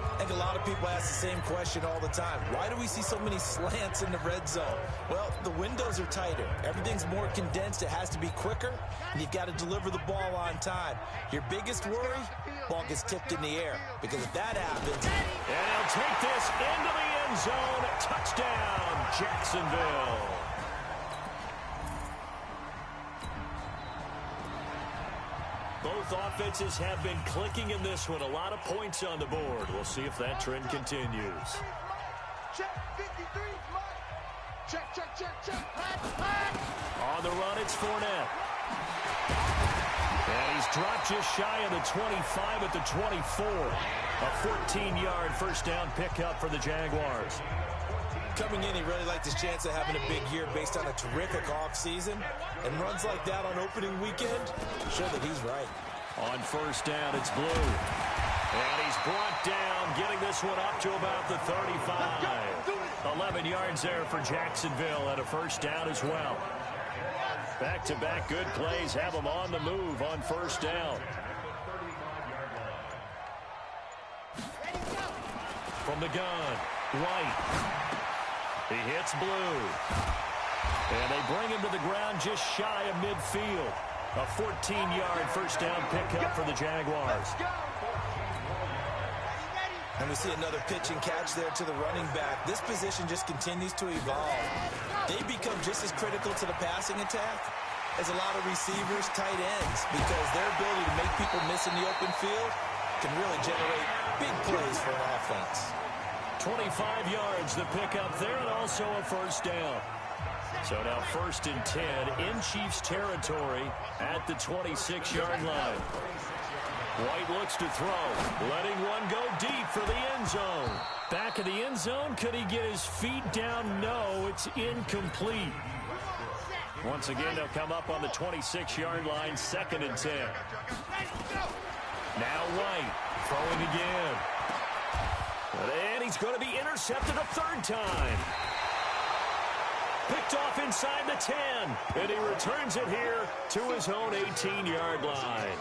I think a lot of people ask the same question all the time. Why do we see so many slants in the red zone? Well, the windows are tighter. Everything's more condensed. It has to be quicker, and you've got to deliver the ball on time. Your biggest worry, ball gets tipped in the air, because if that happens... And he'll take this into the end zone. Touchdown, Jacksonville. Both offenses have been clicking in this one. A lot of points on the board. We'll see if that trend continues. Check, 53, check. On the run, it's Fournette. And he's dropped just shy of the 25 at the 24. A 14-yard 1st down pickup for the Jaguars. Coming in, he really liked his chance of having a big year based on a terrific offseason. And runs like that on opening weekend show that he's right. On 1st down, it's Blue. And he's brought down, getting this one up to about the 35. 11 yards there for Jacksonville and a 1st down as well. Back-to-back good plays have them on the move on 1st down. From the gun, White. He hits Blue. And they bring him to the ground just shy of midfield. A 14-yard 1st down pickup for the Jaguars. And we see another pitch and catch there to the running back. This position just continues to evolve. They become just as critical to the passing attack as a lot of receivers, tight ends, because their ability to make people miss in the open field can really generate big plays for an offense. 25 yards the pickup there, and also a 1st down. So now 1st and 10 in Chiefs territory at the 26-yard line. White looks to throw, letting one go deep for the end zone. Back of the end zone, could he get his feet down? No, it's incomplete. Once again, they'll come up on the 26-yard line, 2nd and 10. Now White throwing again. And he's going to be intercepted a 3rd time. Picked off inside the 10. And he returns it here to his own 18-yard line.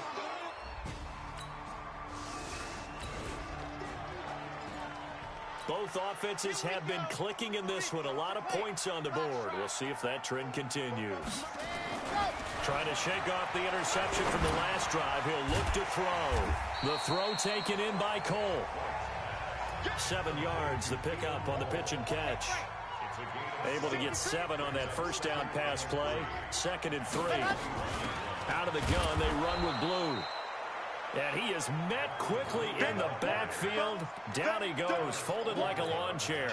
Both offenses have been clicking in this one. A lot of points on the board. We'll see if that trend continues. Trying to shake off the interception from the last drive. He'll look to throw. The throw taken in by Cole. 7 yards, the pickup on the pitch and catch. Able to get 7 on that 1st down pass play. 2nd and 3. Out of the gun, they run with Blue. And he is met quickly in the backfield. Down he goes, folded like a lawn chair.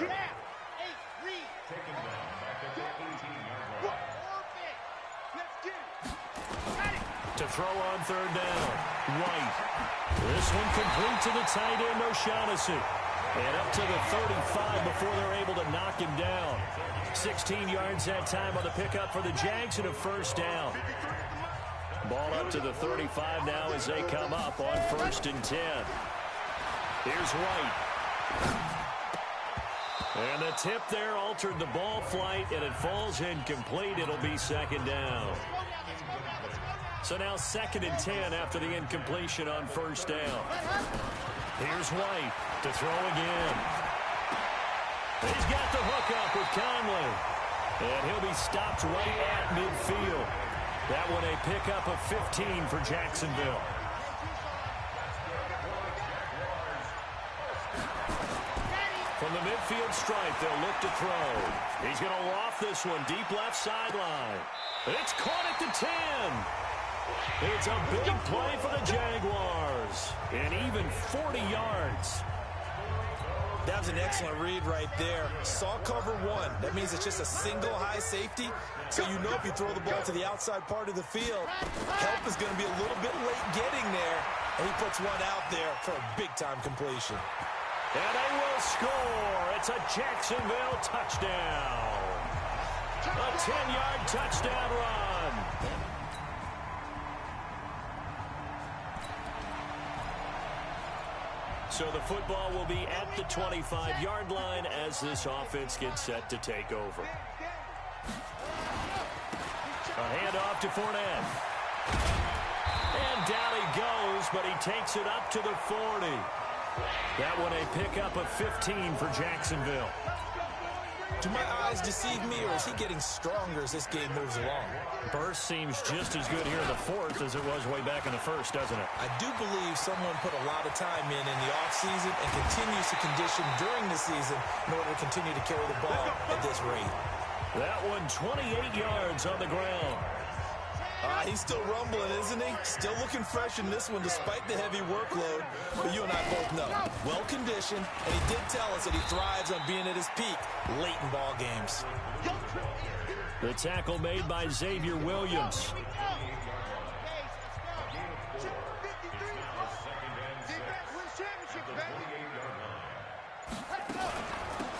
To throw on 3rd down. White. This one complete to the tight end, O'Shaughnessy. And up to the 35 before they're able to knock him down. 16 yards that time on the pickup for the Jags and a 1st down. Ball up to the 35 now as they come up on 1st and 10. Here's White. And the tip there altered the ball flight, and it falls incomplete. It'll be 2nd down. So now 2nd and 10 after the incompletion on 1st down. Here's White to throw again. He's got the hook up with Conley. And he'll be stopped right at midfield. That one a pickup of 15 for Jacksonville. From the midfield stripe, they'll look to throw. He's going to loft this one deep left sideline. It's caught at the 10. It's a big play for the Jaguars. And even 40 yards. That was an excellent read right there. Saw cover one. That means it's just a single high safety. So you know if you throw the ball to the outside part of the field, help is going to be a little bit late getting there. And he puts one out there for a big-time completion. And they will score. It's a Jacksonville touchdown. A 10-yard touchdown run. So the football will be at the 25-yard line as this offense gets set to take over. A handoff to Fournette. And down he goes, but he takes it up to the 40. That one a pickup of 15 for Jacksonville. Do my eyes deceive me, or is he getting stronger as this game moves along? Burst seems just as good here in the fourth as it was way back in the first, doesn't it? I do believe someone put a lot of time in the offseason and continues to condition during the season in order to continue to carry the ball at this rate. That one 28 yards on the ground. He's still rumbling, isn't he? Still looking fresh in this one despite the heavy workload. But you and I both know, well-conditioned, and he did tell us that he thrives on being at his peak late in ball games. The tackle made by Xavier Williams.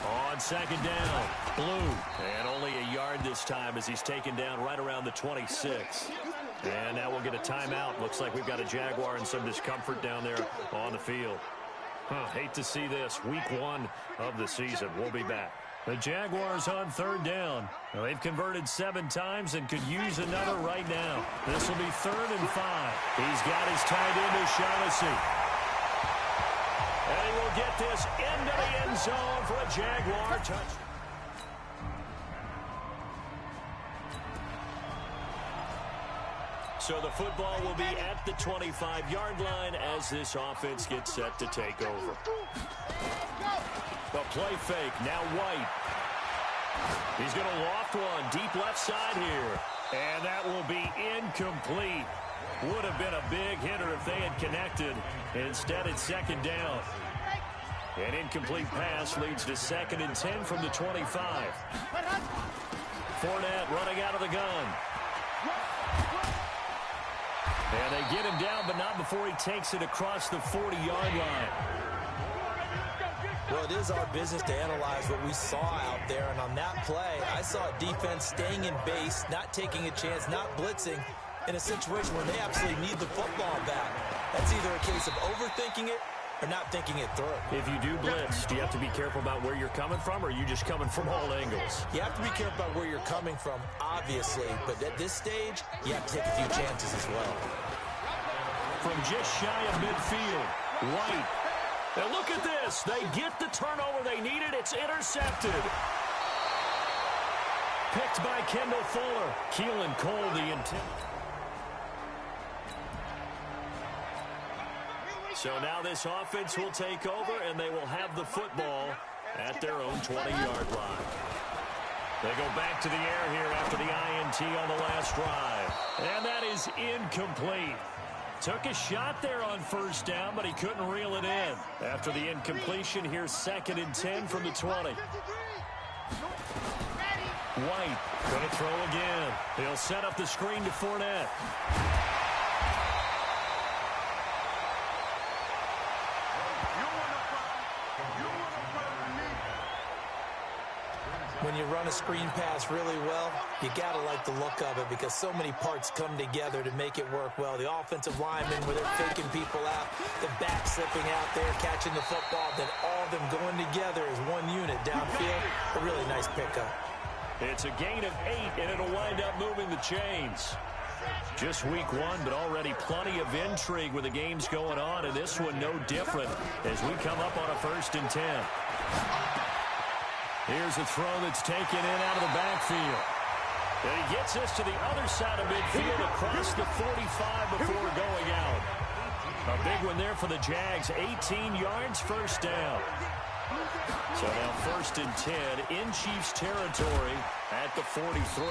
On second down, Blue. And only a yard this time as he's taken down right around the 26. And now we'll get a timeout. Looks like we've got a Jaguar in some discomfort down there on the field. Hate to see this. Week 1 of the season. We'll be back. The Jaguars on third down. Well, they've converted 7 times and could use another right now. This will be 3rd and 5. He's got his tight end O'Shaughnessy. And he will get this into the end zone for a Jaguar touchdown. So the football will be at the 25-yard line as this offense gets set to take over. The play fake, now White. He's going to loft one, deep left side here. And that will be incomplete. Would have been a big hitter if they had connected. Instead, it's second down. An incomplete pass leads to 2nd and 10 from the 25. Fournette running out of the gun. And they get him down, but not before he takes it across the 40-yard line. Well, it is our business to analyze what we saw out there. And on that play, I saw a defense staying in base, not taking a chance, not blitzing, in a situation where they absolutely need the football back. That's either a case of overthinking it or not thinking it through. If you do blitz, do you have to be careful about where you're coming from, or are you just coming from all angles? You have to be careful about where you're coming from, obviously. But at this stage, you have to take a few chances as well. From just shy of midfield, White. And look at this. They get the turnover they needed. It's intercepted. Picked by Kendall Fuller. Keelan Cole, the intent. So now this offense will take over, and they will have the football at their own 20-yard line. They go back to the air here after the INT on the last drive. And that is incomplete. Took a shot there on first down, but he couldn't reel it in. After the incompletion, here's 2nd and 10 from the 20. White going to throw again. He'll set up the screen to Fournette. When you run a screen pass really well, you got to like the look of it because so many parts come together to make it work well. The offensive linemen, where they're faking people out, the back slipping out there, catching the football, then all of them going together as one unit downfield. A really nice pickup. It's a gain of 8, and it'll wind up moving the chains. Just week 1, but already plenty of intrigue with the games going on, and this one no different as we come up on a 1st and 10. Here's a throw that's taken in out of the backfield. And he gets this to the other side of midfield across the 45 before going out. A big one there for the Jags. 18 yards, first down. So now 1st and 10 in Chiefs territory at the 43.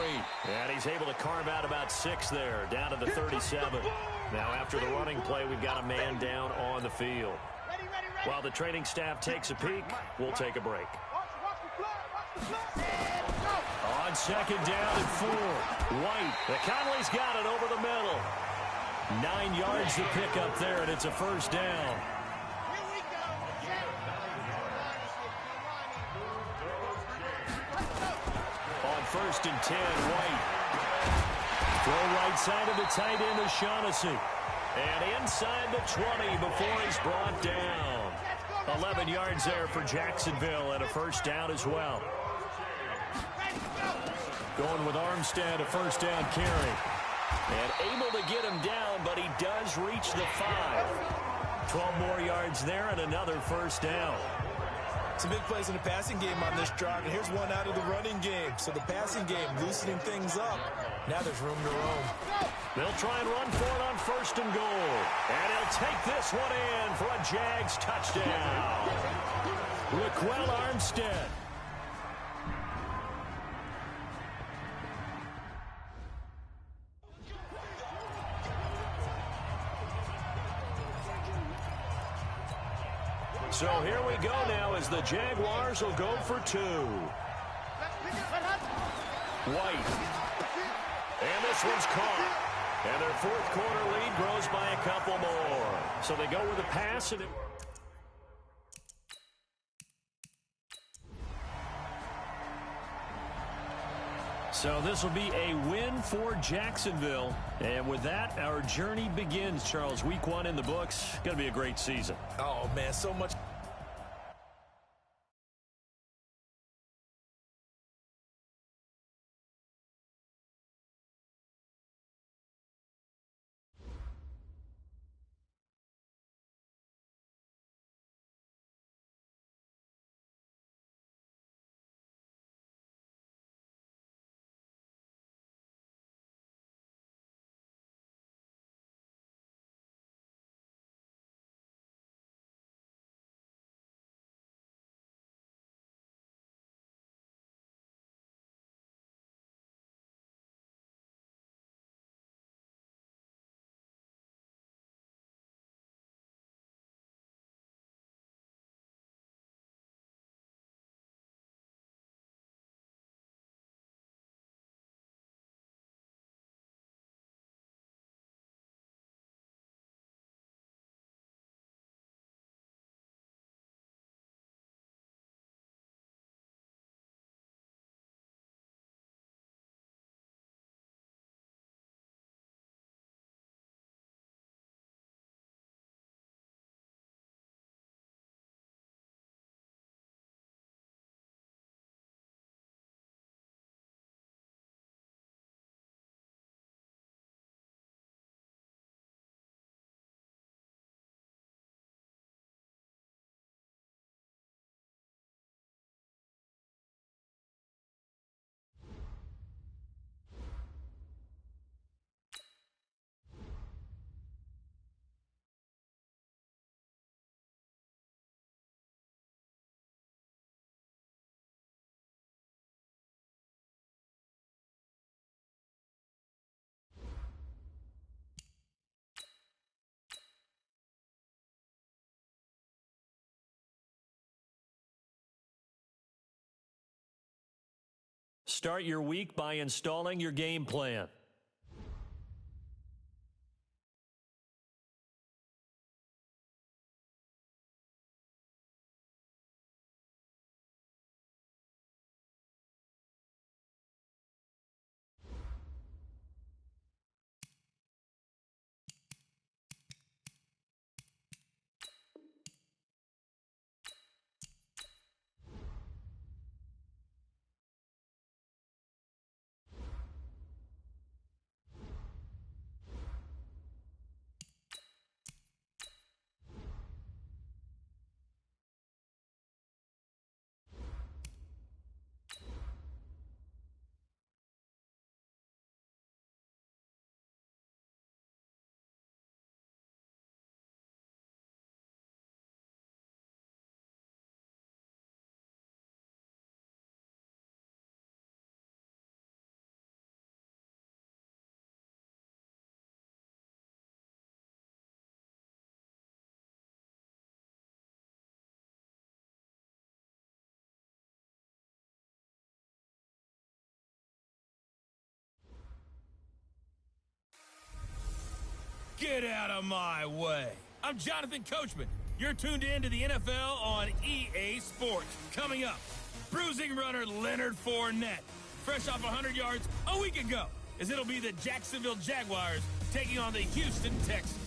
And he's able to carve out about 6 there, down to the 37. Now after the running play, we've got a man down on the field. While the training staff takes a peek, we'll take a break. On 2nd down and 4. White. The Conley's got it over the middle. 9 yards to pick up there, and it's a 1st down. On 1st and 10, White. Throw right side of the tight end of Shaughnessy. And inside the 20 before he's brought down. 11 yards there for Jacksonville and a 1st down as well. Going with Armstead, a 1st down carry. And able to get him down, but he does reach the 5. 12 more yards there and another 1st down. Some big plays in the passing game on this drive, and here's one out of the running game. So the passing game loosening things up. Now there's room to roam. They'll try and run for it on 1st and goal. And he'll take this one in for a Jags touchdown. Raquel Armstead. So here we go now as the Jaguars will go for 2. White. And this one's caught. And their 4th quarter lead grows by a couple more. So they go with a pass. And so this will be a win for Jacksonville. And with that, our journey begins, Charles. Week 1 in the books. Going to be a great season. Oh, man, so much. Start your week by installing your game plan. Get out of my way. I'm Jonathan Coachman. You're tuned in to the NFL on EA Sports. Coming up, bruising runner Leonard Fournette, fresh off 100 yards a week ago, as it'll be the Jacksonville Jaguars taking on the Houston Texans.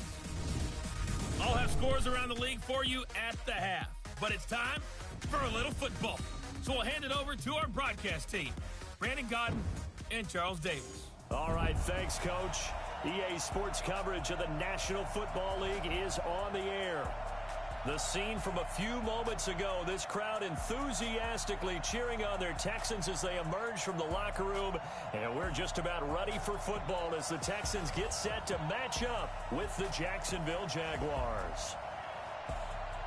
I'll have scores around the league for you at the half. But it's time for a little football. So we'll hand it over to our broadcast team, Brandon Godden and Charles Davis. All right, thanks, Coach. EA Sports coverage of the National Football League is on the air. The scene from a few moments ago, this crowd enthusiastically cheering on their Texans as they emerge from the locker room. And we're just about ready for football as the Texans get set to match up with the Jacksonville Jaguars.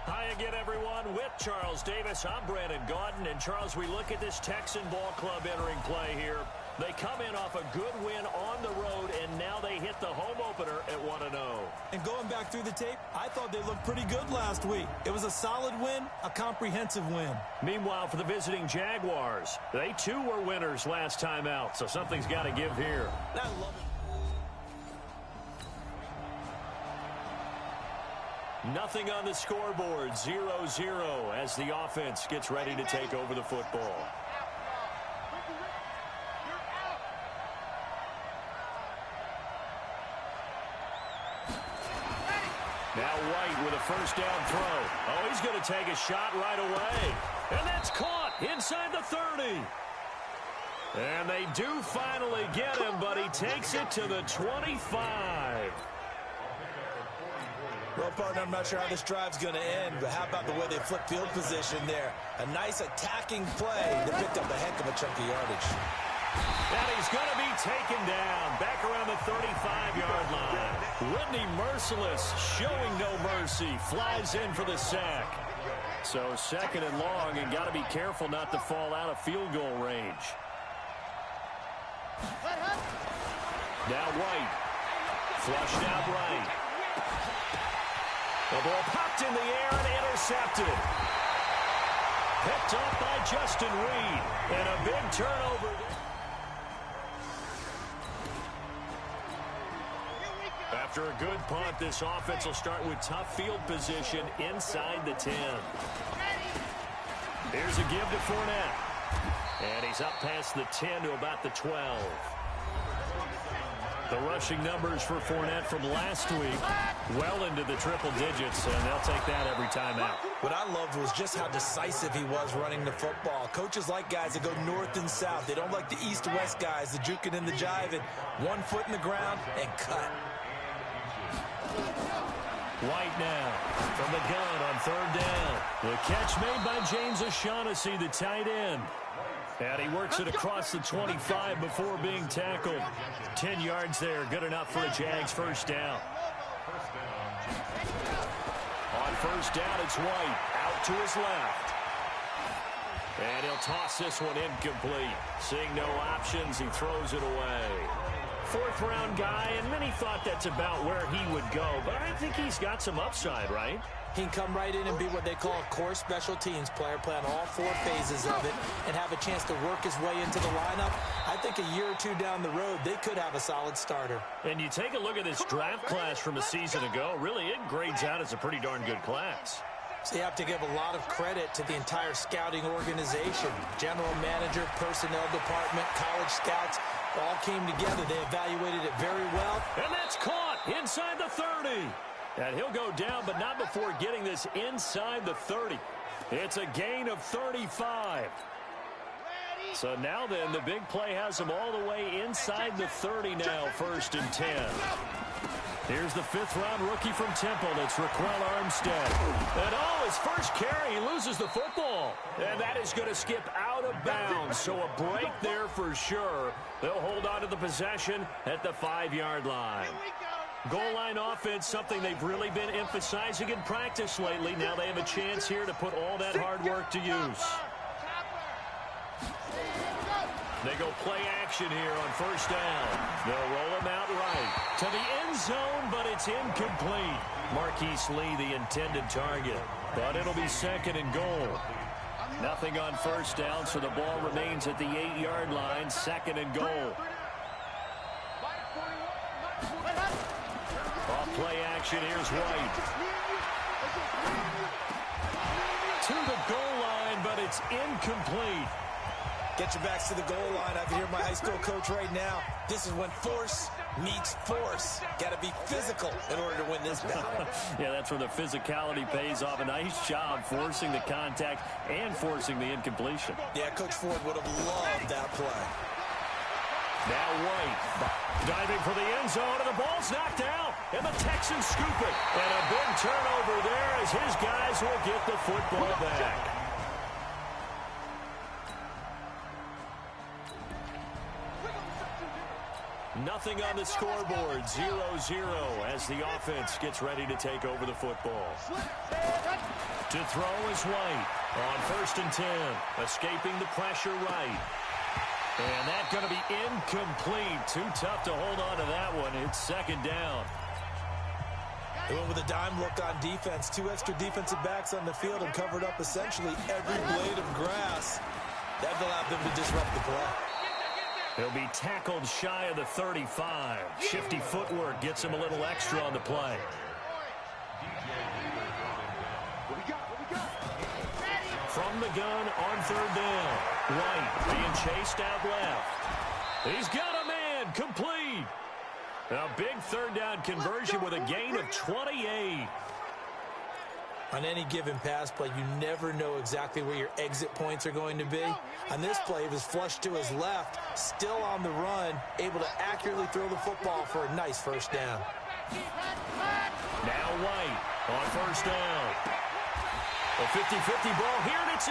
Hi again, everyone. With Charles Davis, I'm Brandon Gaudin. And, Charles, we look at this Texan ball club entering play here. They come in off a good win on the road, and now they hit the home opener at 1-0. And going back through the tape, I thought they looked pretty good last week. It was a solid win, a comprehensive win. Meanwhile, for the visiting Jaguars, they too were winners last time out, so something's got to give here. I love it. Nothing on the scoreboard, 0-0 as the offense gets ready to take over the football. Now White with a first down throw. Oh, he's going to take a shot right away. And that's caught inside the 30. And they do finally get him, but he takes it to the 25. Well, partner, I'm not sure how this drive's going to end, but how about the way they flip field position there? A nice attacking play that picked up a heck of a chunk of yardage. And he's going to be taken down back around the 35-yard line. Whitney Merciless showing no mercy. Flies in for the sack. So second and long, and got to be careful not to fall out of field goal range. Now White. Flushed out right. The ball popped in the air and intercepted. Picked up by Justin Reed. And a big turnover. After a good punt, this offense will start with tough field position inside the 10. Here's a give to Fournette. And he's up past the 10 to about the 12. The rushing numbers for Fournette from last week, well into the triple digits, and they'll take that every time out. What I loved was just how decisive he was running the football. Coaches like guys that go north and south. They don't like the east-west guys, the juking and the jiving. 1 foot in the ground and cut. White now from the gun on third down. The catch made by James O'Shaughnessy, the tight end. And he works it across the 25 before being tackled. 10 yards there, good enough for a Jags first down. On first down, it's White out to his left. And he'll toss this one incomplete. Seeing no options, he throws it away. Fourth-round guy, and many thought that's about where he would go. But I think he's got some upside, right? He can come right in and be what they call a core special teams player, play on all 4 phases of it, and have a chance to work his way into the lineup. I think a year or two down the road, they could have a solid starter. And you take a look at this draft class from a season ago, really it grades out as a pretty darn good class. So you have to give a lot of credit to the entire scouting organization. General manager, personnel department, college scouts, all came together. They evaluated it very well. And that's caught inside the 30. And he'll go down, but not before getting this inside the 30. It's a gain of 35. So now then, the big play has him all the way inside the 30 now, first and 10. Here's the 5th-round rookie from Temple. It's Raquel Armstead. And his first carry, he loses the football. And that is going to skip out of bounds. So a break there for sure. They'll hold on to the possession at the 5-yard line. Goal line offense, something they've really been emphasizing in practice lately. Now they have a chance here to put all that hard work to use. They go play action here on first down. They'll roll him out right to the end zone, but it's incomplete. Marquise Lee, the intended target, but it'll be second and goal. Nothing on first down, so the ball remains at the 8-yard line, second and goal. Off play action. Here's White. To the goal line, but it's incomplete. Get your backs to the goal line. I can hear my high school coach right now. This is when force meets force. Got to be physical in order to win this battle. Yeah, that's where the physicality pays off. A nice job forcing the contact and forcing the incompletion. Yeah, Coach Ford would have loved that play. Now White diving for the end zone, and the ball's knocked out. And the Texans scoop it. And a big turnover there as his guys will get the football back. Nothing on the scoreboard, 0-0 as the offense gets ready to take over the football. To throw is White on 1st and 10, escaping the pressure right. And that's going to be incomplete. Too tough to hold on to that one. It's 2nd down. They went with a dime look on defense. 2 extra defensive backs on the field and covered up essentially every blade of grass. That allowed them to disrupt the play. He'll be tackled shy of the 35. Shifty footwork gets him a little extra on the play. From the gun on 3rd down. White being chased out left. He's got a man. Complete. A big 3rd down conversion with a gain of 28. On any given pass play, you never know exactly where your exit points are going to be. On this play, it was flushed to his left, still on the run, able to accurately throw the football for a nice 1st down. Now White on 1st down. A 50-50 ball here, and it's